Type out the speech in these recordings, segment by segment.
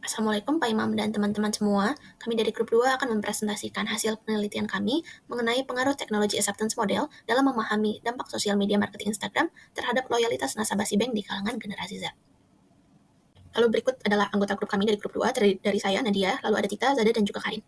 Assalamualaikum Pak Imam dan teman-teman semua. Kami dari grup 2 akan mempresentasikan hasil penelitian kami mengenai pengaruh teknologi acceptance model dalam memahami dampak sosial media marketing Instagram terhadap loyalitas nasabah si bank di kalangan generasi Z. Lalu berikut adalah anggota grup kami dari grup 2, dari saya, Nadia, lalu ada Tita, Zada, dan juga Karin.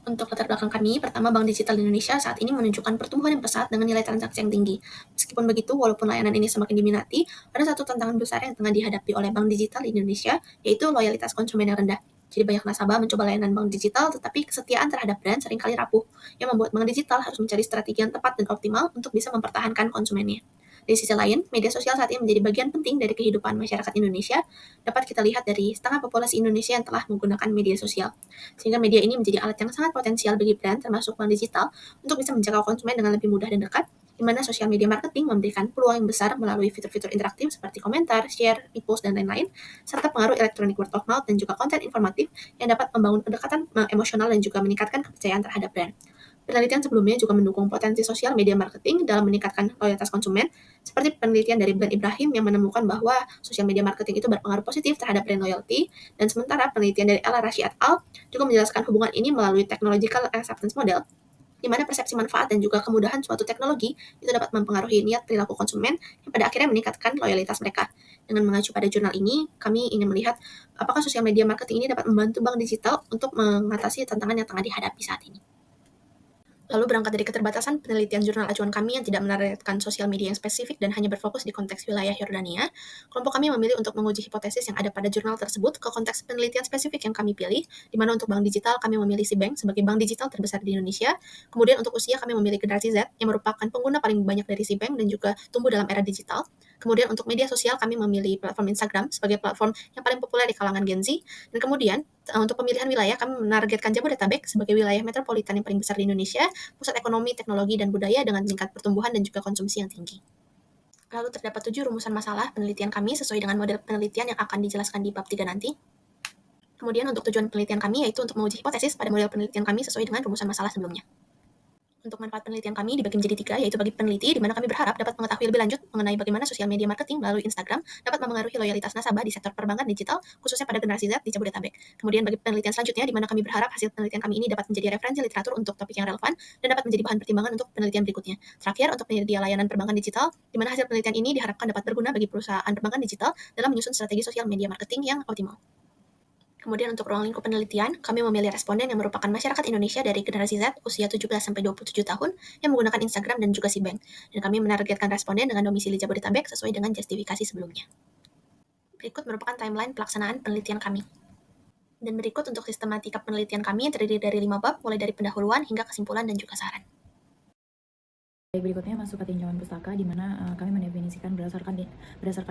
Untuk latar belakang kami, pertama Bank Digital Indonesia saat ini menunjukkan pertumbuhan yang pesat dengan nilai transaksi yang tinggi. Meskipun begitu, walaupun layanan ini semakin diminati, ada satu tantangan besar yang tengah dihadapi oleh Bank Digital Indonesia, yaitu loyalitas konsumen yang rendah. Jadi banyak nasabah mencoba layanan bank digital, tetapi kesetiaan terhadap brand seringkali rapuh, yang membuat bank digital harus mencari strategi yang tepat dan optimal untuk bisa mempertahankan konsumennya. Di sisi lain, media sosial saat ini menjadi bagian penting dari kehidupan masyarakat Indonesia. Dapat kita lihat dari setengah populasi Indonesia yang telah menggunakan media sosial. Sehingga media ini menjadi alat yang sangat potensial bagi brand, termasuk bank digital, untuk bisa menjangkau konsumen dengan lebih mudah dan dekat, di mana sosial media marketing memberikan peluang yang besar melalui fitur-fitur interaktif seperti komentar, share, repost, dan lain-lain, serta pengaruh elektronik word of mouth dan juga konten informatif yang dapat membangun kedekatan emosional dan juga meningkatkan kepercayaan terhadap brand. Penelitian sebelumnya juga mendukung potensi sosial media marketing dalam meningkatkan loyalitas konsumen, seperti penelitian dari Brand Ibrahim yang menemukan bahwa sosial media marketing itu berpengaruh positif terhadap brand loyalty, dan sementara penelitian dari Ella Rashid et al. Juga menjelaskan hubungan ini melalui technological acceptance model, di mana persepsi manfaat dan juga kemudahan suatu teknologi itu dapat mempengaruhi niat perilaku konsumen yang pada akhirnya meningkatkan loyalitas mereka. Dengan mengacu pada jurnal ini, kami ingin melihat apakah sosial media marketing ini dapat membantu bank digital untuk mengatasi tantangan yang tengah dihadapi saat ini. Lalu berangkat dari keterbatasan penelitian jurnal acuan kami yang tidak menargetkan sosial media yang spesifik dan hanya berfokus di konteks wilayah Yordania, kelompok kami memilih untuk menguji hipotesis yang ada pada jurnal tersebut ke konteks penelitian spesifik yang kami pilih, di mana untuk bank digital kami memilih Citibank sebagai bank digital terbesar di Indonesia. Kemudian untuk usia kami memilih generasi Z yang merupakan pengguna paling banyak dari Citibank dan juga tumbuh dalam era digital. Kemudian untuk media sosial kami memilih platform Instagram sebagai platform yang paling populer di kalangan Gen Z. Dan kemudian untuk pemilihan wilayah kami menargetkan Jabodetabek sebagai wilayah metropolitan yang paling besar di Indonesia, pusat ekonomi, teknologi, dan budaya dengan tingkat pertumbuhan dan juga konsumsi yang tinggi. Lalu terdapat 7 rumusan masalah penelitian kami sesuai dengan model penelitian yang akan dijelaskan di bab 3 nanti. Kemudian untuk tujuan penelitian kami yaitu untuk menguji hipotesis pada model penelitian kami sesuai dengan rumusan masalah sebelumnya. Untuk manfaat penelitian kami dibagi menjadi 3, yaitu bagi peneliti, di mana kami berharap dapat mengetahui lebih lanjut mengenai bagaimana sosial media marketing melalui Instagram dapat memengaruhi loyalitas nasabah di sektor perbankan digital, khususnya pada generasi Z di Jabodetabek. Kemudian bagi penelitian selanjutnya, di mana kami berharap hasil penelitian kami ini dapat menjadi referensi literatur untuk topik yang relevan dan dapat menjadi bahan pertimbangan untuk penelitian berikutnya. Terakhir, untuk penyedia layanan perbankan digital, di mana hasil penelitian ini diharapkan dapat berguna bagi perusahaan perbankan digital dalam menyusun strategi sosial media marketing yang optimal. Kemudian untuk ruang lingkup penelitian, kami memilih responden yang merupakan masyarakat Indonesia dari generasi Z usia 17-27 tahun yang menggunakan Instagram dan juga Citibank. Dan kami menargetkan responden dengan domisili Jabodetabek sesuai dengan justifikasi sebelumnya. Berikut merupakan timeline pelaksanaan penelitian kami. Dan berikut untuk sistematika penelitian kami yang terdiri dari 5 bab, mulai dari pendahuluan hingga kesimpulan dan juga saran. Baik, berikutnya masuk ke tinjauan pustaka, di mana kami mendefinisikan berdasarkan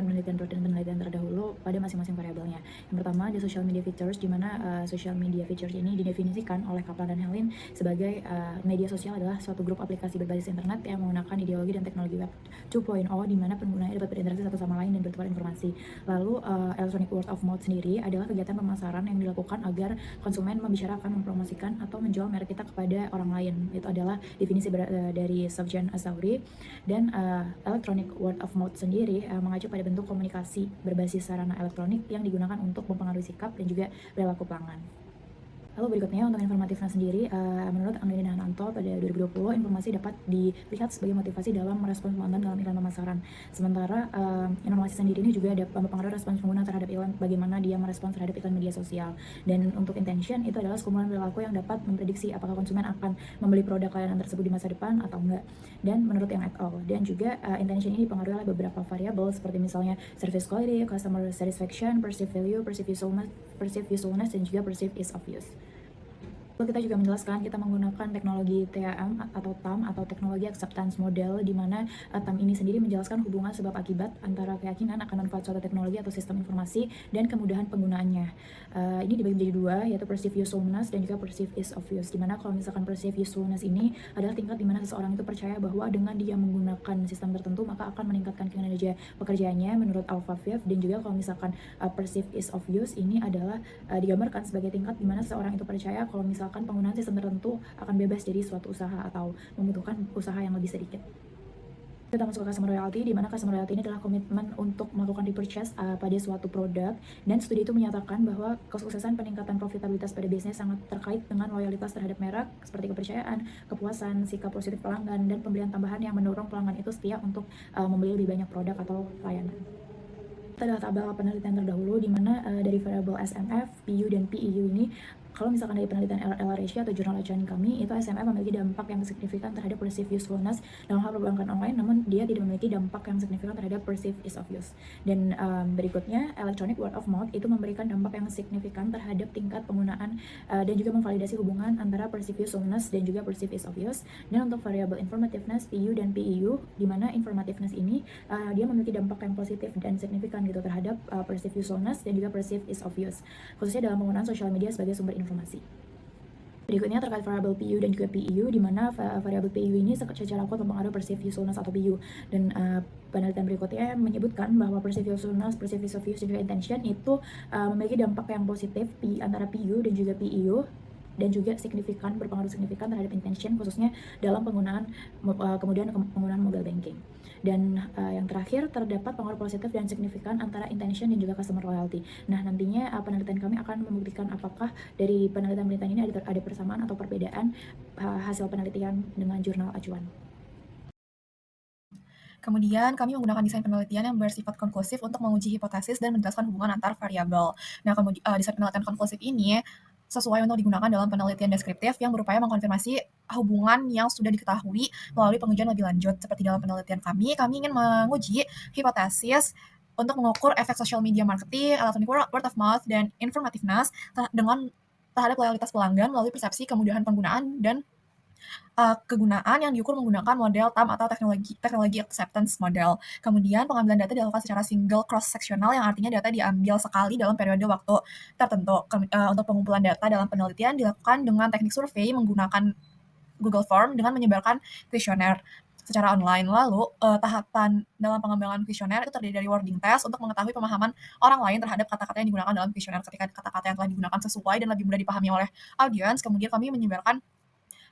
penelitian dan penelitian terdahulu pada masing-masing variabelnya. Yang pertama ada social media features, di mana social media features ini didefinisikan oleh Kaplan dan Helin sebagai media sosial adalah suatu grup aplikasi berbasis internet yang menggunakan ideologi dan teknologi web 2.0, di mana penggunanya dapat berinteraksi satu sama lain dan bertukar informasi. Lalu electronic word of mouth sendiri adalah kegiatan pemasaran yang dilakukan agar konsumen membicarakan, mempromosikan, atau menjual merek kita kepada orang lain. Itu adalah definisi dari Sufjan Asauri. Dan electronic word of mouth sendiri mengacu pada bentuk komunikasi berbasis sarana elektronik yang digunakan untuk mempengaruhi sikap dan juga perilaku pelanggan. Lalu berikutnya untuk informatifnya sendiri, menurut Anggreni Hananto pada 2020, informasi dapat dilihat sebagai motivasi dalam merespons pelanggan dalam iklan pemasaran. Sementara informasi sendiri ini juga dapat mempengaruhi respons pengguna terhadap iklan, bagaimana dia merespons terhadap iklan media sosial. Dan untuk intention itu adalah sekumpulan perilaku yang dapat memprediksi apakah konsumen akan membeli produk layanan tersebut di masa depan atau enggak. Dan menurut yang et al. Dan juga intention ini dipengaruhi oleh beberapa variabel seperti misalnya service quality, customer satisfaction, perceived value, perceived usefulness, dan juga perceived ease of use. Lalu kita juga menjelaskan kita menggunakan teknologi TAM atau TAM atau teknologi acceptance model, di mana TAM ini sendiri menjelaskan hubungan sebab akibat antara keyakinan akan manfaat suatu teknologi atau sistem informasi dan kemudahan penggunaannya. Ini dibagi menjadi 2, yaitu perceived usefulness dan juga perceived ease of use, di mana kalau misalkan perceived usefulness ini adalah tingkat di mana seseorang itu percaya bahwa dengan dia menggunakan sistem tertentu maka akan meningkatkan kinerja pekerjaannya menurut Alpha Five. Dan juga kalau misalkan perceived ease of use ini adalah digambarkan sebagai tingkat di mana seseorang itu percaya kalau misalkan penggunaan sistem tertentu akan bebas dari suatu usaha atau membutuhkan usaha yang lebih sedikit. Kita masuk ke customer loyalty, di mana customer loyalty ini adalah komitmen untuk melakukan repurchase pada suatu produk, dan studi itu menyatakan bahwa kesuksesan peningkatan profitabilitas pada bisnis sangat terkait dengan loyalitas terhadap merek, seperti kepercayaan, kepuasan, sikap positif pelanggan, dan pembelian tambahan yang mendorong pelanggan itu setia untuk membeli lebih banyak produk atau layanan. Kita adalah tabel penelitian terdahulu, di mana dari variabel SMF, PU, dan PEU ini, kalau misalkan dari penelitian LRHC atau jurnal acuan kami, itu SMF memiliki dampak yang signifikan terhadap perceived usefulness dalam hal perbankan online, namun dia tidak memiliki dampak yang signifikan terhadap perceived ease of use. Dan berikutnya, electronic word of mouth itu memberikan dampak yang signifikan terhadap tingkat penggunaan dan juga memvalidasi hubungan antara perceived usefulness dan juga perceived ease of use. Dan untuk variabel informativeness, PU dan PEU, di mana informativeness ini dia memiliki dampak yang positif dan signifikan gitu terhadap perceived usefulness dan juga perceived ease of use, khususnya dalam penggunaan sosial media sebagai sumber informasi. Berikutnya terkait variabel PU dan juga PEU, di mana variabel PEU ini secara kuat mempengaruhi perceived usefulness atau PU. Dan penelitian berikutnya menyebutkan bahwa perceived usefulness, perceived ease of use, dan juga intention itu memiliki dampak yang positif antara PU dan juga PEU, dan juga berpengaruh signifikan terhadap intention, khususnya dalam penggunaan penggunaan mobile banking. Dan yang terakhir, terdapat pengaruh positif dan signifikan antara intention dan juga customer loyalty. Nah, nantinya penelitian kami akan membuktikan apakah dari penelitian ini ada persamaan atau perbedaan hasil penelitian dengan jurnal acuan. Kemudian, kami menggunakan desain penelitian yang bersifat konklusif untuk menguji hipotesis dan menjelaskan hubungan antar variabel. Nah, desain penelitian konklusif ini sesuai untuk digunakan dalam penelitian deskriptif yang berupaya mengkonfirmasi hubungan yang sudah diketahui melalui pengujian lebih lanjut. Seperti dalam penelitian kami ingin menguji hipotesis untuk mengukur efek social media marketing, electronic word of mouth, dan informativeness terhadap loyalitas pelanggan melalui persepsi kemudahan penggunaan dan kegunaan yang diukur menggunakan model TAM atau teknologi acceptance model. Kemudian pengambilan data dilakukan secara single cross-sectional, yang artinya data diambil sekali dalam periode waktu tertentu. Untuk pengumpulan data dalam penelitian dilakukan dengan teknik survei menggunakan Google Form dengan menyebarkan kuesioner secara online. Lalu tahapan dalam pengembangan kuesioner itu terdiri dari wording test untuk mengetahui pemahaman orang lain terhadap kata-kata yang digunakan dalam kuesioner. Ketika kata-kata yang telah digunakan sesuai dan lebih mudah dipahami oleh audiens, kemudian kami menyebarkan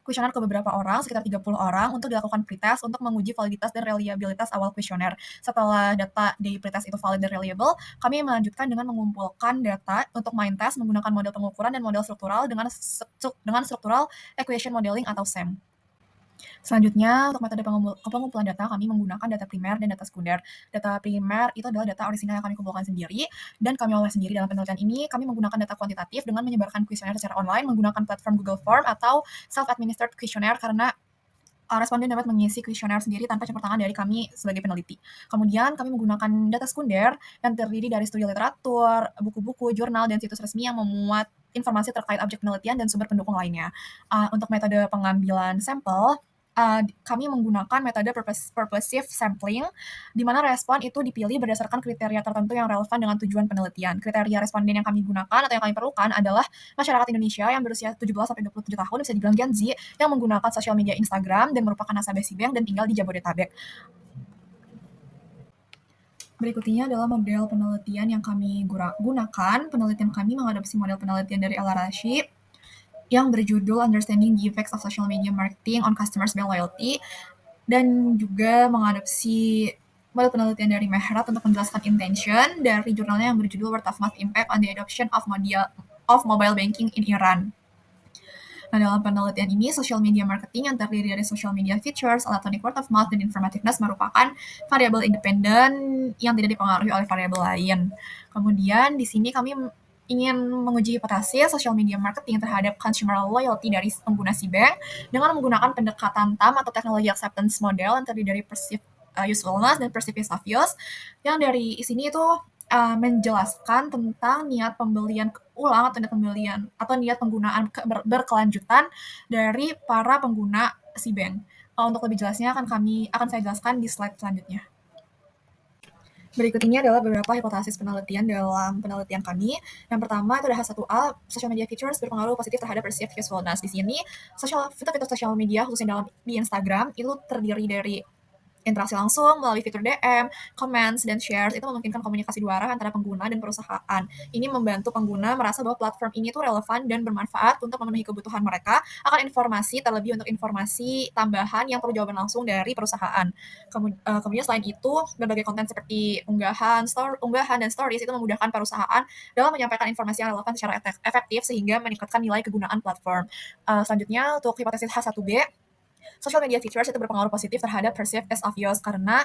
kuesioner ke beberapa orang, sekitar 30 orang, untuk dilakukan pretest untuk menguji validitas dan reliabilitas awal kuesioner. Setelah data di pretest itu valid dan reliable, kami melanjutkan dengan mengumpulkan data untuk mind test menggunakan model pengukuran dan model struktural dengan structural equation modeling atau SEM. Selanjutnya, untuk metode pengumpulan data, kami menggunakan data primer dan data sekunder. Data primer itu adalah data orisinal yang kami kumpulkan sendiri, dan kami olah sendiri. Dalam penelitian ini, kami menggunakan data kuantitatif dengan menyebarkan kuesioner secara online menggunakan platform Google Form atau self-administered questionnaire, karena responden dapat mengisi kuesioner sendiri tanpa campur tangan dari kami sebagai peneliti. Kemudian, kami menggunakan data sekunder yang terdiri dari studi literatur, buku-buku, jurnal, dan situs resmi yang memuat informasi terkait objek penelitian dan sumber pendukung lainnya. Untuk metode pengambilan sampel, kami menggunakan metode purposive sampling, di mana respon itu dipilih berdasarkan kriteria tertentu yang relevan dengan tujuan penelitian. Kriteria responden yang kami gunakan atau yang kami perlukan adalah masyarakat Indonesia yang berusia 17-27 tahun, bisa dibilang Gen Z, yang menggunakan sosial media Instagram dan merupakan nasabah SIBank dan tinggal di Jabodetabek. Berikutnya adalah model penelitian yang kami gunakan. Penelitian kami mengadopsi model penelitian dari LRHC yang berjudul Understanding the Effects of Social Media Marketing on Customers Brand Loyalty, dan juga mengadopsi model penelitian dari Mehrat untuk menjelaskan intention dari jurnalnya yang berjudul Word of Mouth Impact on the Adoption of Mobile Banking in Iran. Nah, dalam penelitian ini, social media marketing yang terdiri dari social media features, electronic word of mouth, dan informativeness merupakan variabel independen yang tidak dipengaruhi oleh variabel lain. Kemudian, di sini kami ingin menguji hipotesis social media marketing terhadap consumer loyalty dari pengguna SIBank dengan menggunakan pendekatan TAM atau teknologi acceptance model yang terdiri dari perceived usefulness dan perceived ease of use, yang dari sini itu menjelaskan tentang niat pembelian ulang atau niat penggunaan berkelanjutan dari para pengguna SIBank. Untuk lebih jelasnya akan saya jelaskan di slide selanjutnya. Berikut ini adalah beberapa hipotesis penelitian dalam penelitian kami. Yang pertama itu ada H1A, social media features berpengaruh positif terhadap perceived usefulness. Di sini, fitur-fitur social media khususnya di Instagram itu terdiri dari Interaksi langsung melalui fitur DM, comments, dan shares itu memungkinkan komunikasi dua arah antara pengguna dan perusahaan. Ini membantu pengguna merasa bahwa platform ini tuh relevan dan bermanfaat untuk memenuhi kebutuhan mereka akan informasi, terlebih untuk informasi tambahan yang perlu jawaban langsung dari perusahaan. Kemudian selain itu, berbagai konten seperti unggahan dan stories itu memudahkan perusahaan dalam menyampaikan informasi yang relevan secara efektif sehingga meningkatkan nilai kegunaan platform. Selanjutnya untuk hipotesis H1B, social media features itu berpengaruh positif terhadap perceived as of use karena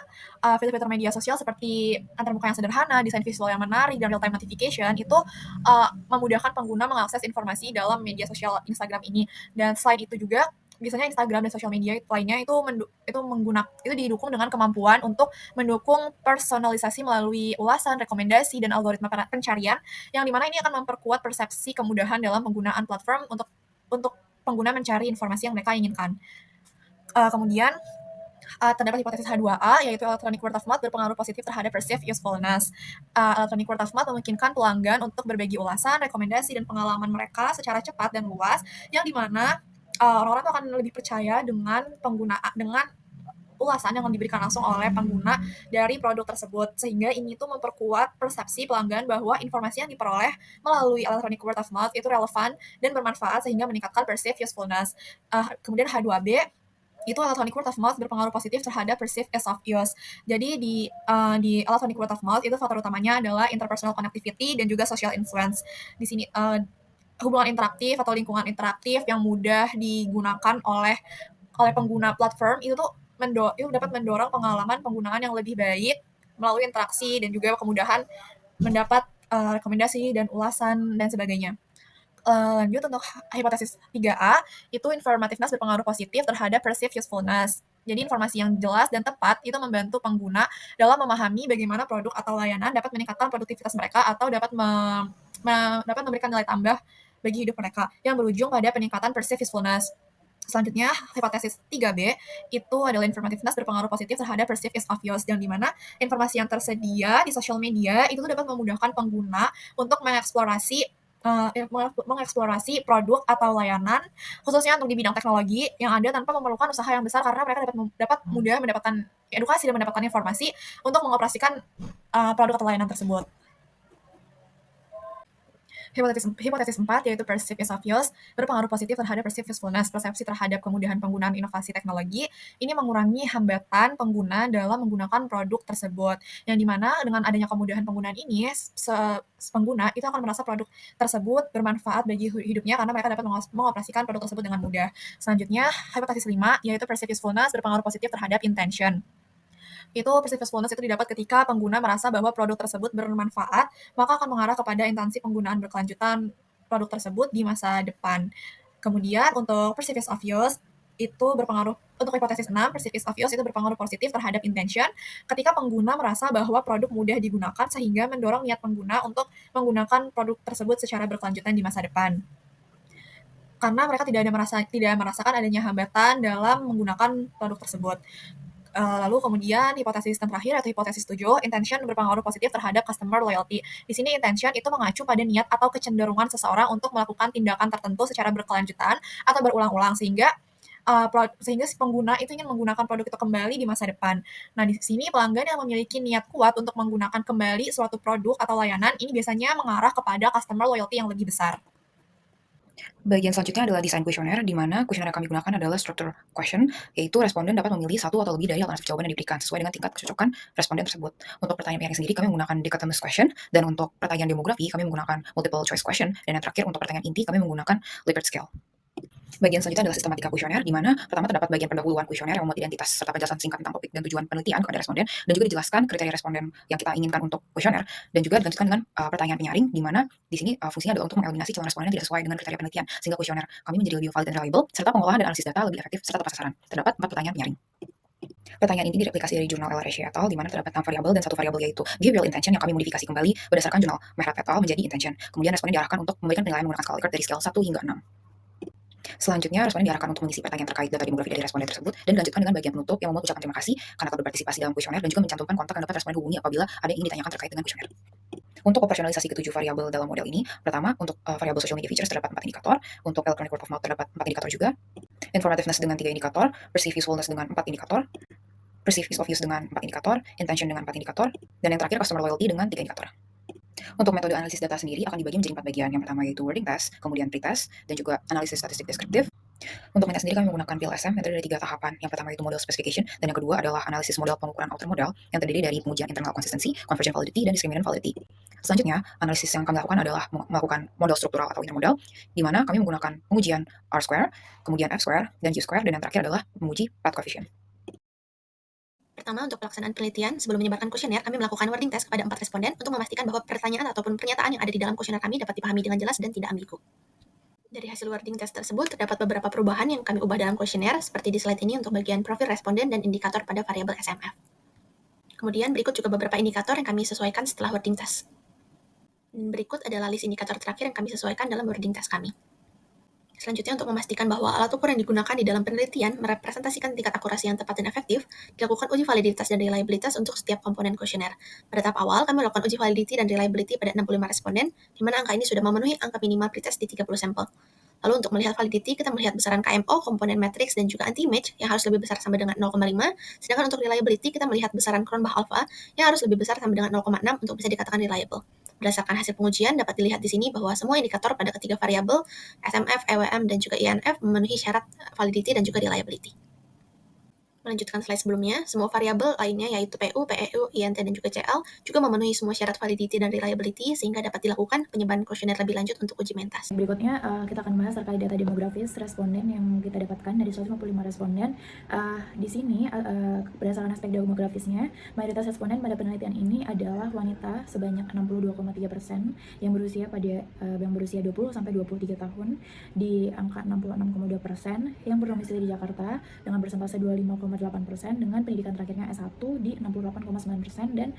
fitur-fitur media sosial seperti antarmuka yang sederhana, desain visual yang menarik, dan real-time notification itu memudahkan pengguna mengakses informasi dalam media sosial Instagram ini. Dan selain itu juga biasanya Instagram dan sosial media lainnya itu didukung dengan kemampuan untuk mendukung personalisasi melalui ulasan, rekomendasi, dan algoritma pencarian yang dimana ini akan memperkuat persepsi kemudahan dalam penggunaan platform untuk pengguna mencari informasi yang mereka inginkan. Kemudian terdapat hipotesis H2A, yaitu electronic word of mouth berpengaruh positif terhadap perceived usefulness. Electronic word of mouth memungkinkan pelanggan untuk berbagi ulasan, rekomendasi, dan pengalaman mereka secara cepat dan luas, yang dimana orang-orang akan lebih percaya dengan ulasan yang diberikan langsung oleh pengguna dari produk tersebut, sehingga ini tuh memperkuat persepsi pelanggan bahwa informasi yang diperoleh melalui electronic word of mouth itu relevan dan bermanfaat sehingga meningkatkan perceived usefulness. Kemudian H2B itu electronic word of mouth berpengaruh positif terhadap perceived as of use. Jadi di electronic word of mouth itu faktor utamanya adalah interpersonal connectivity dan juga social influence. Di sini hubungan interaktif atau lingkungan interaktif yang mudah digunakan oleh pengguna platform itu tuh dapat mendorong pengalaman penggunaan yang lebih baik melalui interaksi dan juga kemudahan mendapat rekomendasi dan ulasan dan sebagainya. Lanjut untuk hipotesis 3A, itu informativeness berpengaruh positif terhadap perceived usefulness. Jadi informasi yang jelas dan tepat itu membantu pengguna dalam memahami bagaimana produk atau layanan dapat meningkatkan produktivitas mereka atau dapat memberikan nilai tambah bagi hidup mereka yang berujung pada peningkatan perceived usefulness. Selanjutnya, hipotesis 3B itu adalah informativeness berpengaruh positif terhadap perceived as of use, yang dimana informasi yang tersedia di sosial media itu dapat memudahkan pengguna untuk mengeksplorasi produk atau layanan, khususnya untuk di bidang teknologi yang ada tanpa memerlukan usaha yang besar karena mereka dapat mudah mendapatkan edukasi dan mendapatkan informasi untuk mengoperasikan produk atau layanan tersebut. Hipotesis 4, yaitu perceived as of use, berpengaruh positif terhadap perceived usefulness. Persepsi terhadap kemudahan penggunaan inovasi teknologi ini mengurangi hambatan pengguna dalam menggunakan produk tersebut. Yang dimana dengan adanya kemudahan penggunaan ini, pengguna itu akan merasa produk tersebut bermanfaat bagi hidupnya karena mereka dapat mengoperasikan produk tersebut dengan mudah. Selanjutnya, hipotesis 5, yaitu perceived usefulness berpengaruh positif terhadap intention. Itu perceived usefulness itu didapat ketika pengguna merasa bahwa produk tersebut bermanfaat, maka akan mengarah kepada intensi penggunaan berkelanjutan produk tersebut di masa depan. Kemudian untuk perceived of use itu berpengaruh untuk hipotesis 6, perceived of use itu berpengaruh positif terhadap intention ketika pengguna merasa bahwa produk mudah digunakan sehingga mendorong niat pengguna untuk menggunakan produk tersebut secara berkelanjutan di masa depan. Karena mereka tidak merasakan adanya hambatan dalam menggunakan produk tersebut. Lalu kemudian hipotesis yang terakhir atau hipotesis 7, intention berpengaruh positif terhadap customer loyalty. Di sini intention itu mengacu pada niat atau kecenderungan seseorang untuk melakukan tindakan tertentu secara berkelanjutan atau berulang-ulang sehingga si pengguna itu ingin menggunakan produk itu kembali di masa depan. Nah, di sini pelanggan yang memiliki niat kuat untuk menggunakan kembali suatu produk atau layanan ini biasanya mengarah kepada customer loyalty yang lebih besar. Bagian selanjutnya adalah desain kuesioner, di mana kuesioner yang kami gunakan adalah structure question, yaitu responden dapat memilih satu atau lebih dari alternatif jawaban yang diberikan sesuai dengan tingkat kecocokan responden tersebut. Untuk pertanyaan pairing sendiri, kami menggunakan dichotomous question, dan untuk pertanyaan demografi, kami menggunakan multiple choice question, dan yang terakhir untuk pertanyaan inti, kami menggunakan Likert scale. Bagian selanjutnya adalah sistematika kuesioner, di mana pertama terdapat bagian pendahuluan kuesioner yang memuat identitas serta penjelasan singkat tentang topik dan tujuan penelitian kepada responden, dan juga dijelaskan kriteria responden yang kita inginkan untuk kuesioner, dan juga dilanjutkan dengan pertanyaan penyaring, di mana di sini fungsinya adalah untuk mengeliminasi calon responden yang tidak sesuai dengan kriteria penelitian, sehingga kuesioner kami menjadi lebih valid dan reliable, serta pengolahan dan analisis data lebih efektif serta tepat sasaran. Terdapat 4 pertanyaan penyaring. Pertanyaan ini direplikasi dari jurnal LRSC et al., di mana terdapat 6 variabel dan 1 variabel yaitu behavioral intention yang kami modifikasi kembali berdasarkan jurnal Mehrat et al. Menjadi intention. Kemudian responden diarahkan untuk memberikan penilaian menggunakan skala Likert dari skala 1 hingga 6. Selanjutnya, responden diarahkan untuk mengisi pertanyaan terkait data demografi dari responden tersebut dan dilanjutkan dengan bagian penutup yang memuat ucapan terima kasih karena telah berpartisipasi dalam kuesioner dan juga mencantumkan kontak yang dapat responden hubungi apabila ada yang ingin ditanyakan terkait dengan kuesioner. Untuk operasionalisasi ketujuh variabel dalam model ini, pertama, untuk variabel social media features terdapat 4 indikator, untuk electronic word of mouth terdapat 4 indikator juga, informativeness dengan 3 indikator, perceived usefulness dengan 4 indikator, perceived ease of use dengan 4 indikator, intention dengan 4 indikator, dan yang terakhir customer loyalty dengan 3 indikator. Untuk metode analisis data sendiri akan dibagi menjadi 4 bagian. Yang pertama yaitu wording test, kemudian pretest, dan juga analisis statistik deskriptif. Untuk metode sendiri kami menggunakan PLSM yang terdiri dari 3 tahapan. Yang pertama itu model specification, dan yang kedua adalah analisis model pengukuran outer model yang terdiri dari pengujian internal consistency, conversion validity, dan discriminant validity. Selanjutnya, analisis yang kami lakukan adalah melakukan model struktural atau intermodal, di mana kami menggunakan pengujian R-square, kemudian F-square, dan U-square, dan yang terakhir adalah menguji path coefficient. Pertama, untuk pelaksanaan penelitian, sebelum menyebarkan kuesioner, kami melakukan wording test kepada 4 responden untuk memastikan bahwa pertanyaan ataupun pernyataan yang ada di dalam kuesioner kami dapat dipahami dengan jelas dan tidak ambigu. Dari hasil wording test tersebut, terdapat beberapa perubahan yang kami ubah dalam kuesioner, seperti di slide ini untuk bagian profil responden dan indikator pada variabel SMF. Kemudian berikut juga beberapa indikator yang kami sesuaikan setelah wording test. Dan berikut adalah list indikator terakhir yang kami sesuaikan dalam wording test kami. Selanjutnya, untuk memastikan bahwa alat ukur yang digunakan di dalam penelitian merepresentasikan tingkat akurasi yang tepat dan efektif, dilakukan uji validitas dan reliabilitas untuk setiap komponen kuesioner. Pada tahap awal, kami melakukan uji validity dan reliability pada 65 responden, di mana angka ini sudah memenuhi angka minimal pretest di 30 sampel. Lalu untuk melihat validity, kita melihat besaran KMO, komponen matrix, dan juga anti-image yang harus lebih besar sama dengan 0,5, sedangkan untuk reliability, kita melihat besaran Cronbach alpha yang harus lebih besar sama dengan 0,6 untuk bisa dikatakan reliable. Berdasarkan hasil pengujian, dapat dilihat di sini bahwa semua indikator pada ketiga variabel, SMF, EWM, dan juga INF memenuhi syarat validity dan juga reliability. Melanjutkan slide sebelumnya, semua variabel lainnya yaitu PU, PEU, INT, dan juga CL juga memenuhi semua syarat validity dan reliability sehingga dapat dilakukan penyebaran kuesioner lebih lanjut untuk uji mentas. Berikutnya kita akan bahas terkait data demografis responden yang kita dapatkan dari 155 responden. Di sini berdasarkan aspek demografisnya, mayoritas responden pada penelitian ini adalah wanita sebanyak 62,3% yang berusia 20 sampai 23 tahun di angka 66,2%, yang berdomisili di Jakarta dengan persentase 25,8% dengan pendidikan terakhirnya S1 di 68,9%, dan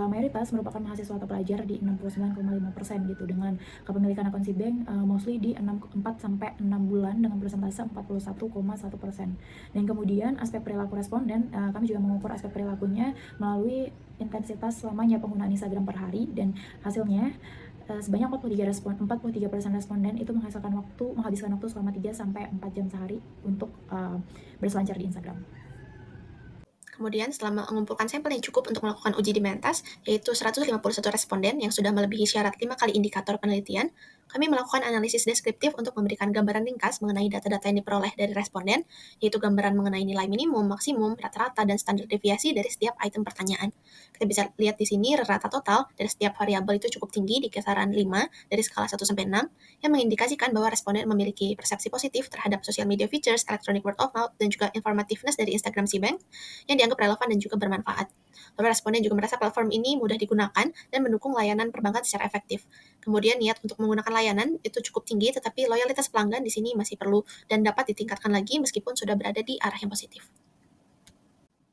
mayoritas merupakan mahasiswa atau pelajar di 69,5% gitu, dengan kepemilikan akunsi bank mostly di 4 sampai 6 bulan dengan persentase 41,1%. Dan kemudian aspek perilaku responden, kami juga mengukur aspek perilakunya melalui intensitas lamanya penggunaan Instagram per hari, dan hasilnya sebanyak 43% responden itu menghabiskan waktu selama 3 sampai 4 jam sehari untuk berselancar di Instagram. Kemudian setelah mengumpulkan sampel yang cukup untuk melakukan uji di mentas, yaitu 151 responden yang sudah melebihi syarat 5 kali indikator penelitian, kami melakukan analisis deskriptif untuk memberikan gambaran ringkas mengenai data-data yang diperoleh dari responden, yaitu gambaran mengenai nilai minimum, maksimum, rata-rata, dan standar deviasi dari setiap item pertanyaan. Kita bisa lihat di sini rata total dari setiap variabel itu cukup tinggi di kisaran 5 dari skala 1 sampai 6, yang mengindikasikan bahwa responden memiliki persepsi positif terhadap social media features, electronic word of mouth, dan juga informativeness dari Instagram Cbank yang dianggap relevan dan juga bermanfaat. Lalu responden juga merasa platform ini mudah digunakan dan mendukung layanan perbankan secara efektif. Kemudian niat untuk menggunakan layanan itu cukup tinggi, tetapi loyalitas pelanggan di sini masih perlu dan dapat ditingkatkan lagi meskipun sudah berada di arah yang positif.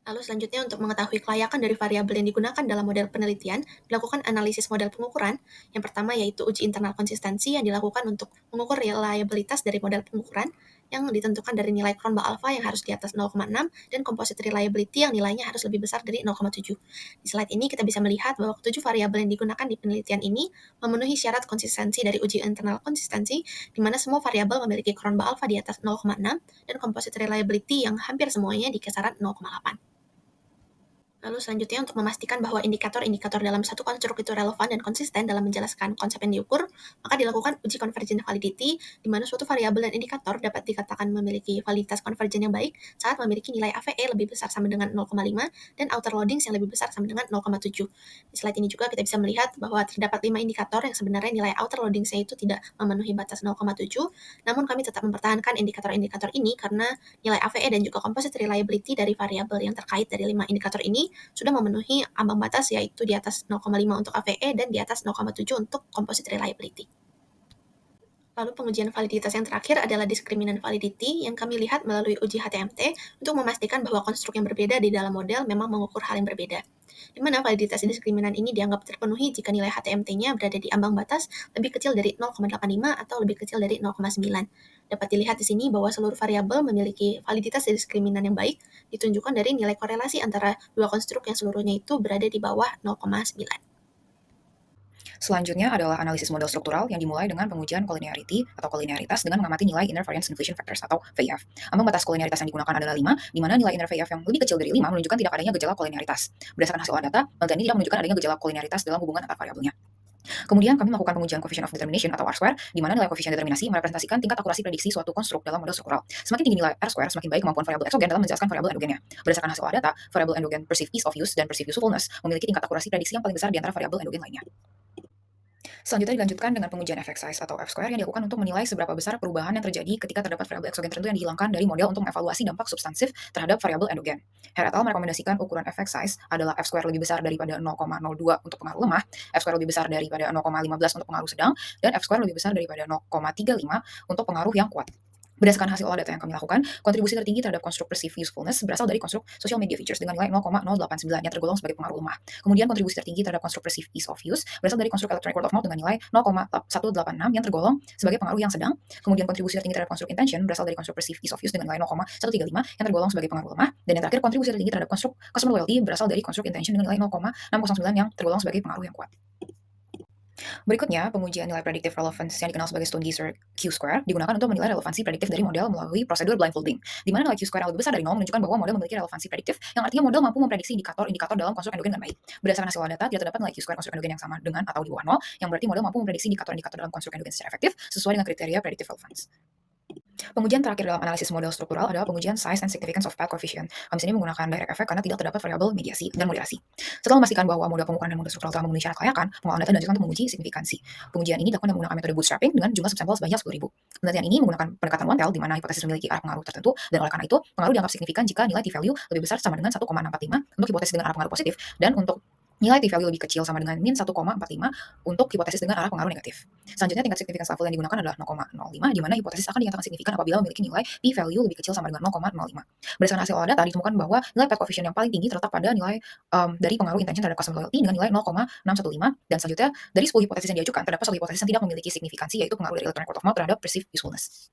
Lalu selanjutnya untuk mengetahui kelayakan dari variabel yang digunakan dalam model penelitian, dilakukan analisis model pengukuran. Yang pertama yaitu uji internal konsistensi yang dilakukan untuk mengukur reliabilitas dari model pengukuran yang ditentukan dari nilai Cronbach alpha yang harus di atas 0,6 dan composite reliability yang nilainya harus lebih besar dari 0,7. Di slide ini kita bisa melihat bahwa ketujuh variabel yang digunakan di penelitian ini memenuhi syarat konsistensi dari uji internal konsistensi, di mana semua variabel memiliki Cronbach alpha di atas 0,6 dan composite reliability yang hampir semuanya di kisaran 0,8. Lalu selanjutnya untuk memastikan bahwa indikator-indikator dalam satu konstruk itu relevan dan konsisten dalam menjelaskan konsep yang diukur, maka dilakukan uji convergent validity, di mana suatu variabel dan indikator dapat dikatakan memiliki validitas convergent yang baik saat memiliki nilai AVE lebih besar sama dengan 0,5 dan outer loadings yang lebih besar sama dengan 0,7. Di slide ini juga kita bisa melihat bahwa terdapat 5 indikator yang sebenarnya nilai outer loadingsnya itu tidak memenuhi batas 0,7, namun kami tetap mempertahankan indikator-indikator ini karena nilai AVE dan juga composite reliability dari variabel yang terkait dari 5 indikator ini sudah memenuhi ambang batas yaitu di atas 0,5 untuk AVE dan di atas 0,7 untuk composite reliability. Lalu pengujian validitas yang terakhir adalah discriminant validity yang kami lihat melalui uji HTMT untuk memastikan bahwa konstruk yang berbeda di dalam model memang mengukur hal yang berbeda. Di mana validitas diskriminan ini dianggap terpenuhi jika nilai HTMT-nya berada di ambang batas lebih kecil dari 0,85 atau lebih kecil dari 0,9. Dapat dilihat di sini bahwa seluruh variabel memiliki validitas diskriminan yang baik, ditunjukkan dari nilai korelasi antara dua konstruk yang seluruhnya itu berada di bawah 0,9. Selanjutnya adalah analisis model struktural yang dimulai dengan pengujian collinearity atau collinearitas dengan mengamati nilai inner variance inclusion factors atau VIF. Ambang batas collinearitas yang digunakan adalah 5, di mana nilai inner VIF yang lebih kecil dari 5 menunjukkan tidak adanya gejala collinearitas. Berdasarkan hasil olah data, penelitian ini tidak menunjukkan adanya gejala collinearitas dalam hubungan antar variabelnya. Kemudian kami melakukan pengujian coefficient of determination atau R-square, di mana nilai koefisien determinasi merepresentasikan tingkat akurasi prediksi suatu konstruk dalam model struktural. Semakin tinggi nilai R-square, semakin baik kemampuan variabel exogen dalam menjelaskan variabel endogennya. Berdasarkan hasil olah data, variabel endogen perceived ease of use dan perceived usefulness memiliki tingkat akurasi prediksi yang paling besar di antara variabel endogen lainnya. Selanjutnya dilanjutkan dengan pengujian effect size atau F-square yang dilakukan untuk menilai seberapa besar perubahan yang terjadi ketika terdapat variabel eksogen tertentu yang dihilangkan dari model untuk mengevaluasi dampak substansif terhadap variabel endogen. Hare et al. Merekomendasikan ukuran effect size adalah F-square lebih besar daripada 0,02 untuk pengaruh lemah, F-square lebih besar daripada 0,15 untuk pengaruh sedang, dan F-square lebih besar daripada 0,35 untuk pengaruh yang kuat. Berdasarkan hasil olah data yang kami lakukan, kontribusi tertinggi terhadap konstruk perceived usefulness berasal dari konstruk social media features dengan nilai 0,089 yang tergolong sebagai pengaruh lemah. Kemudian kontribusi tertinggi terhadap konstruk perceived ease of use berasal dari konstruk electronic word of mouth dengan nilai 0,186 yang tergolong sebagai pengaruh yang sedang. Kemudian kontribusi tertinggi terhadap konstruk intention berasal dari konstruk perceived ease of use dengan nilai 0,135 yang tergolong sebagai pengaruh lemah. Dan yang terakhir, kontribusi tertinggi terhadap konstruk customer loyalty berasal dari konstruk intention dengan nilai 0,609 yang tergolong sebagai pengaruh yang kuat. Berikutnya, pengujian nilai predictive relevance yang dikenal sebagai Stone-Geisser Q-square digunakan untuk menilai relevansi prediktif dari model melalui prosedur blindfolding, di mana nilai Q-square yang lebih besar dari 0 menunjukkan bahwa model memiliki relevansi prediktif, yang artinya model mampu memprediksi indikator-indikator dalam konstruk endogen dengan baik. Berdasarkan hasil data, tidak terdapat nilai Q-square konstruk endogen yang sama dengan atau di bawah 0, yang berarti model mampu memprediksi indikator-indikator dalam konstruk endogen secara efektif sesuai dengan kriteria predictive relevance. Pengujian terakhir dalam analisis model struktural adalah pengujian size and significance of path coefficient. Kami sini menggunakan direct effect karena tidak terdapat variabel mediasi dan moderasi. Setelah memastikan bahwa model pengukuran dan model struktural telah memenuhi syarat kelayakan, pengolahan data dilanjutkan untuk menguji signifikansi. Pengujian ini dilakukan dengan menggunakan metode bootstrapping dengan jumlah subsampel sebanyak 10.000. Penelitian ini menggunakan pendekatan one-tail di mana hipotesis memiliki arah pengaruh tertentu, dan oleh karena itu, pengaruh dianggap signifikan jika nilai t-value lebih besar sama dengan 1,645 untuk hipotesis dengan arah pengaruh positif, dan untuk nilai t-value lebih kecil sama dengan min 1,45 untuk hipotesis dengan arah pengaruh negatif. Selanjutnya, tingkat signifikans level yang digunakan adalah 0,05, di mana hipotesis akan dinyatakan signifikan apabila memiliki nilai p-value lebih kecil sama dengan 0,05. Berdasarkan hasil olah data, ditemukan bahwa nilai path coefficient yang paling tinggi terletak pada nilai dari pengaruh intention terhadap customer loyalty dengan nilai 0,615, dan selanjutnya, dari 10 hipotesis yang diajukan, terdapat 1 hipotesis yang tidak memiliki signifikansi, yaitu pengaruh dari electronic word of mouth terhadap perceived usefulness.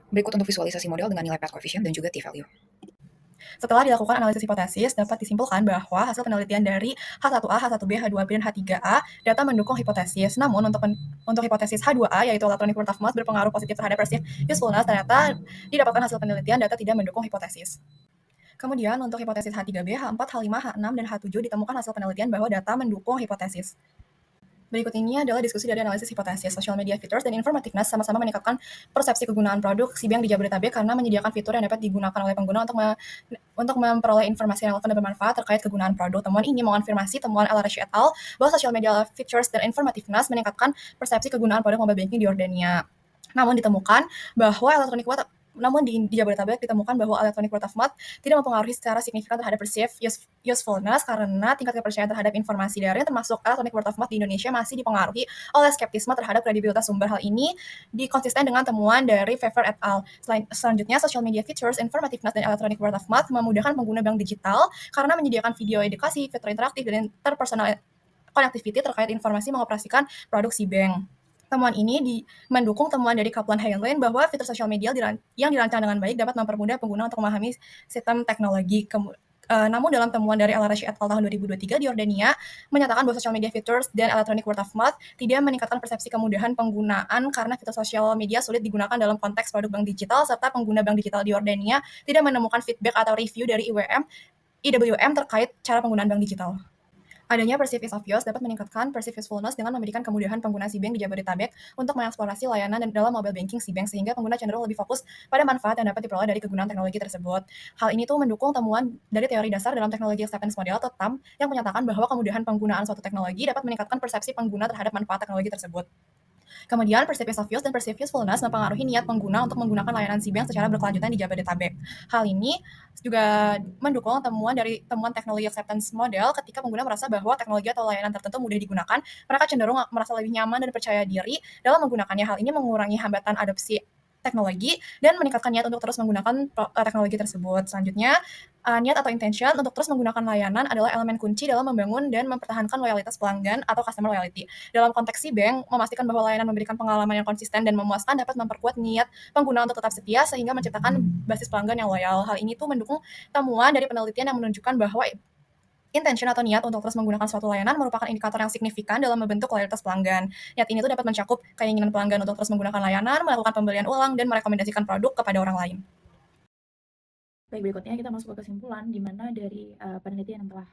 Berikut untuk visualisasi model dengan nilai path coefficient dan juga t-value. Setelah dilakukan analisis hipotesis, dapat disimpulkan bahwa hasil penelitian dari H1A, H1B, H2B, dan H3A data mendukung hipotesis. Namun, untuk hipotesis H2A, yaitu electronic word of mouth berpengaruh positif terhadap perceived usefulness, ternyata didapatkan hasil penelitian data tidak mendukung hipotesis. Kemudian, untuk hipotesis H3B, H4, H5, H6, dan H7 ditemukan hasil penelitian bahwa data mendukung hipotesis. Berikut ini adalah diskusi dari analisis hipotesis. Social media features dan informativeness sama-sama meningkatkan persepsi kegunaan produk Cbang di Jabodetabek karena menyediakan fitur yang dapat digunakan oleh pengguna untuk memperoleh informasi yang relevan dan bermanfaat terkait kegunaan produk. Temuan ini mengonfirmasi temuan El-Arashi et al. Bahwa social media features dan informativeness meningkatkan persepsi kegunaan produk mobile banking di Jordania. Namun di Jabodetabek ditemukan bahwa electronic word of mouth tidak mempengaruhi secara signifikan terhadap perceived usefulness karena tingkat kepercayaan terhadap informasi daring termasuk electronic word of mouth di Indonesia masih dipengaruhi oleh skeptisme terhadap kredibilitas sumber. Hal ini dikonsisten dengan temuan dari Pfeffer et al. Selanjutnya, social media features, informativeness, dan electronic word of mouth memudahkan pengguna bank digital karena menyediakan video edukasi, fitur interaktif, dan interpersonal connectivity terkait informasi mengoperasikan produk Cbang. Temuan ini mendukung temuan dari Kaplan-Heinlein bahwa fitur sosial media yang dirancang dengan baik dapat mempermudah pengguna untuk memahami sistem teknologi. Namun dalam temuan dari El-Arashi et al. Tahun 2023 di Jordania menyatakan bahwa social media features dan electronic word of mouth tidak meningkatkan persepsi kemudahan penggunaan karena fitur sosial media sulit digunakan dalam konteks produk bank digital, serta pengguna bank digital di Jordania tidak menemukan feedback atau review dari IWM terkait cara penggunaan bank digital. Adanya perceived ease of use dapat meningkatkan perceived usefulness dengan memberikan kemudahan pengguna Cbang di Jabodetabek untuk mengeksplorasi layanan dan dalam mobile banking Cbang sehingga pengguna cenderung lebih fokus pada manfaat yang dapat diperoleh dari kegunaan teknologi tersebut. Hal ini tuh mendukung temuan dari teori dasar dalam teknologi acceptance model atau TAM yang menyatakan bahwa kemudahan penggunaan suatu teknologi dapat meningkatkan persepsi pengguna terhadap manfaat teknologi tersebut. Kemudian, perceived ease of use dan perceived usefulness mempengaruhi niat pengguna untuk menggunakan layanan Cbang secara berkelanjutan di Jabodetabek. Hal ini juga mendukung temuan teknologi acceptance model ketika pengguna merasa bahwa teknologi atau layanan tertentu mudah digunakan, mereka cenderung merasa lebih nyaman dan percaya diri dalam menggunakannya. Hal ini mengurangi hambatan adopsi teknologi dan meningkatkan niat untuk terus menggunakan teknologi tersebut. Selanjutnya, niat atau intention untuk terus menggunakan layanan adalah elemen kunci dalam membangun dan mempertahankan loyalitas pelanggan atau customer loyalty. Dalam konteks Cbang, memastikan bahwa layanan memberikan pengalaman yang konsisten dan memuaskan dapat memperkuat niat pengguna untuk tetap setia sehingga menciptakan basis pelanggan yang loyal. Hal ini tuh mendukung temuan dari penelitian yang menunjukkan bahwa Intention atau niat untuk terus menggunakan suatu layanan merupakan indikator yang signifikan dalam membentuk loyalitas pelanggan. Niat ini tuh dapat mencakup keinginan pelanggan untuk terus menggunakan layanan, melakukan pembelian ulang, dan merekomendasikan produk kepada orang lain. Baik, berikutnya kita masuk ke kesimpulan, di mana dari penelitian yang telah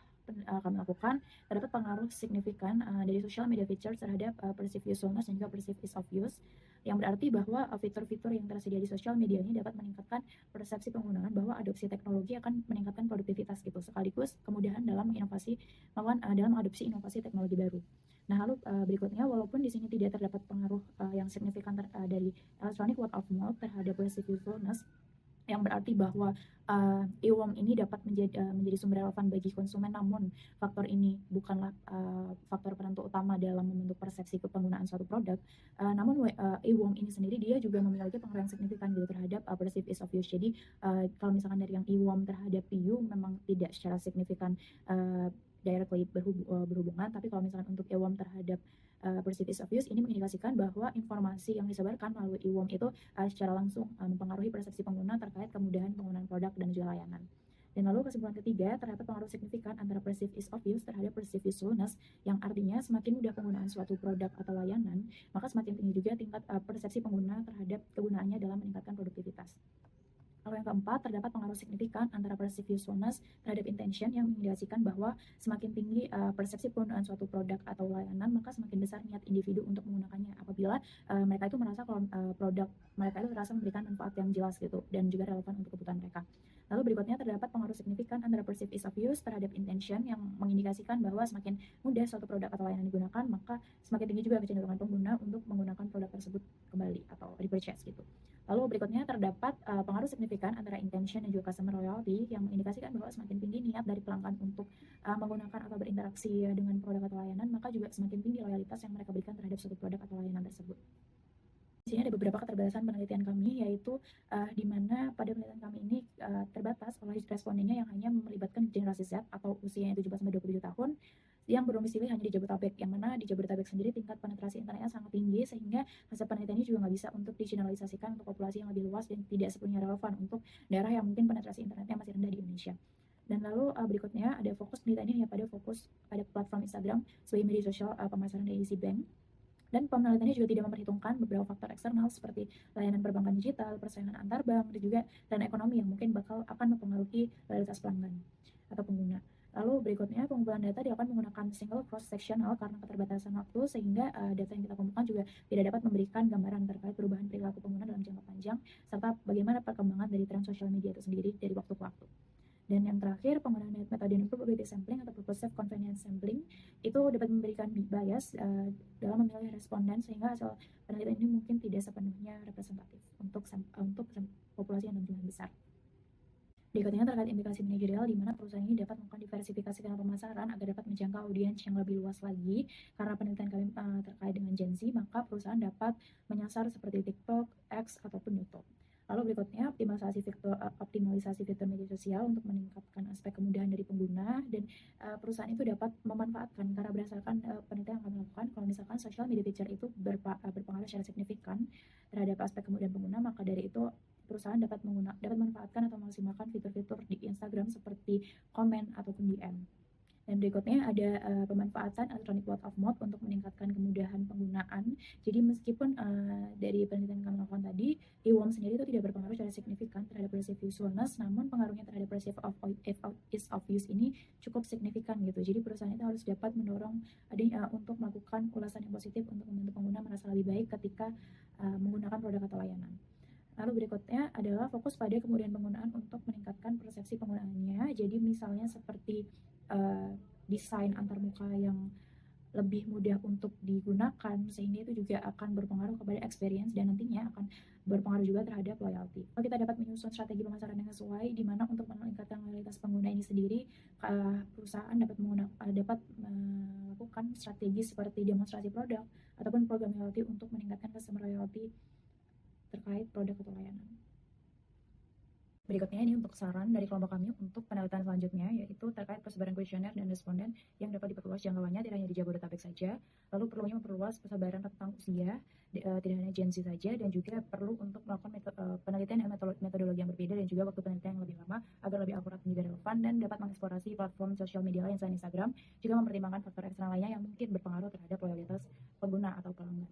kami lakukan, terdapat pengaruh signifikan dari social media features terhadap perceived usefulness dan juga perceived ease of use, yang berarti bahwa fitur-fitur yang tersedia di social media ini dapat meningkatkan persepsi penggunaan bahwa adopsi teknologi akan meningkatkan produktivitas gitu, sekaligus kemudahan dalam menginovasi dalam mengadopsi inovasi teknologi baru. Nah, lalu berikutnya, walaupun di sini tidak terdapat pengaruh yang signifikan dari electronic word of mouth terhadap perceived usefulness, yang berarti bahwa e-worm ini dapat menjadi sumber relevan bagi konsumen, namun faktor ini bukanlah faktor penentu utama dalam membentuk persepsi penggunaan suatu produk. Namun e-worm ini sendiri dia juga memiliki pengaruh yang signifikan gitu terhadap perceived ease of use. Jadi kalau misalkan dari yang e-worm terhadap PU memang tidak secara signifikan directly berhubungan, tapi kalau misalkan untuk e-worm terhadap perceived ease of use ini mengindikasikan bahwa informasi yang disebarkan melalui e-worm itu secara langsung mempengaruhi persepsi pengguna terkait kemudahan penggunaan produk dan juga layanan. Dan lalu kesimpulan ketiga, terdapat pengaruh signifikan antara perceived ease of use terhadap perceived usefulness, yang artinya semakin mudah penggunaan suatu produk atau layanan, maka semakin tinggi juga tingkat persepsi pengguna terhadap kegunaannya dalam meningkatkan produktivitas. Lalu yang keempat, terdapat pengaruh signifikan antara perceived usefulness terhadap intention, yang mengindikasikan bahwa semakin tinggi persepsi penggunaan suatu produk atau layanan, maka semakin besar niat individu untuk menggunakannya apabila mereka itu merasa kalau produk mereka itu terasa memberikan manfaat yang jelas gitu dan juga relevan untuk kebutuhan mereka. Lalu berikutnya, terdapat pengaruh signifikan antara perceived ease of use terhadap intention, yang mengindikasikan bahwa semakin mudah suatu produk atau layanan digunakan, maka semakin tinggi juga kecenderungan pengguna untuk menggunakan produk tersebut kembali atau repurchase gitu. Lalu berikutnya, terdapat pengaruh signifikan antara intention dan juga customer loyalty, yang mengindikasikan bahwa semakin tinggi niat dari pelanggan untuk menggunakan atau berinteraksi dengan produk atau layanan, maka juga semakin tinggi loyalitas yang mereka berikan terhadap suatu produk atau layanan tersebut. Di sini ada beberapa keterbatasan penelitian kami, yaitu di mana pada penelitian kami ini terbatas oleh respondennya yang hanya melibatkan generasi Z atau usianya 17-27 tahun, yang berdomisili hanya di Jabodetabek, yang mana di Jabodetabek sendiri tingkat penetrasi internetnya sangat tinggi, sehingga hasil penelitian ini juga nggak bisa untuk digeneralisasikan untuk populasi yang lebih luas dan tidak sepenuhnya relevan untuk daerah yang mungkin penetrasi internetnya masih rendah di Indonesia. Dan lalu berikutnya ada fokus penelitian ini pada fokus pada platform Instagram sebagai media sosial pemasaran dari isi bank. Dan penelitiannya juga tidak memperhitungkan beberapa faktor eksternal seperti layanan perbankan digital, persaingan antar bank, dan juga tren ekonomi yang mungkin akan mempengaruhi loyalitas pelanggan atau pengguna. Lalu berikutnya, pengumpulan data dilakukan menggunakan single cross-sectional karena keterbatasan waktu, sehingga data yang kita kumpulkan juga tidak dapat memberikan gambaran terkait perubahan perilaku pengguna dalam jangka panjang, serta bagaimana perkembangan dari tren sosial media itu sendiri dari waktu ke waktu. Dan yang terakhir, penggunaan metode non-probability sampling atau purposive convenience sampling itu dapat memberikan bias dalam memilih responden, sehingga hasil penelitian ini mungkin tidak sepenuhnya representatif untuk populasi yang jumlah besar. Berikutnya terkait indikasi manajerial, di mana perusahaan ini dapat melakukan diversifikasi kanal pemasaran agar dapat menjangkau audiens yang lebih luas lagi. Karena penelitian kami terkait dengan Gen Z, maka perusahaan dapat menyasar seperti TikTok, X, ataupun YouTube. Lalu berikutnya, optimalisasi fitur media sosial untuk meningkatkan aspek kemudahan dari pengguna, dan perusahaan itu dapat memanfaatkan, karena berdasarkan penelitian yang kami lakukan, kalau misalkan social media feature itu berpengaruh secara signifikan terhadap aspek kemudahan pengguna, maka dari itu perusahaan dapat memanfaatkan atau memaksimalkan fitur-fitur di Instagram seperti komen ataupun DM. Dan berikutnya ada pemanfaatan electronic word of mouth untuk meningkatkan kemudahan penggunaan. Jadi meskipun dari penelitian yang kami lakukan tadi, e-worm sendiri itu tidak berpengaruh secara signifikan terhadap perceived usefulness, namun pengaruhnya terhadap perceived ease of use ini cukup signifikan gitu. Jadi perusahaan itu harus dapat mendorong untuk melakukan ulasan yang positif untuk membantu pengguna merasa lebih baik ketika menggunakan produk atau layanan. Lalu berikutnya adalah fokus pada kemudahan penggunaan untuk meningkatkan persepsi penggunaannya. Jadi misalnya seperti desain antarmuka yang lebih mudah untuk digunakan, sehingga itu juga akan berpengaruh kepada experience dan nantinya akan berpengaruh juga terhadap loyalty. Kalau kita dapat menyusun strategi pemasaran yang sesuai, di mana untuk meningkatkan loyalitas pengguna ini sendiri, perusahaan dapat melakukan strategi seperti demonstrasi produk ataupun program loyalty untuk meningkatkan customer loyalty terkait produk atau layanan. Berikutnya ini untuk saran dari kelompok kami untuk penelitian selanjutnya, yaitu terkait persebaran kuesioner dan responden yang dapat diperluas jangkauannya tidak hanya di Jabodetabek saja, lalu perlunya memperluas persebaran rentang usia, tidak hanya Gen Z saja, dan juga perlu untuk melakukan penelitian dan metodologi yang berbeda dan juga waktu penelitian yang lebih lama agar lebih akurat dan juga relevan dan dapat mengeksplorasi platform sosial media lain selain Instagram, juga mempertimbangkan faktor eksternal lainnya yang mungkin berpengaruh terhadap loyalitas pengguna atau pelanggan.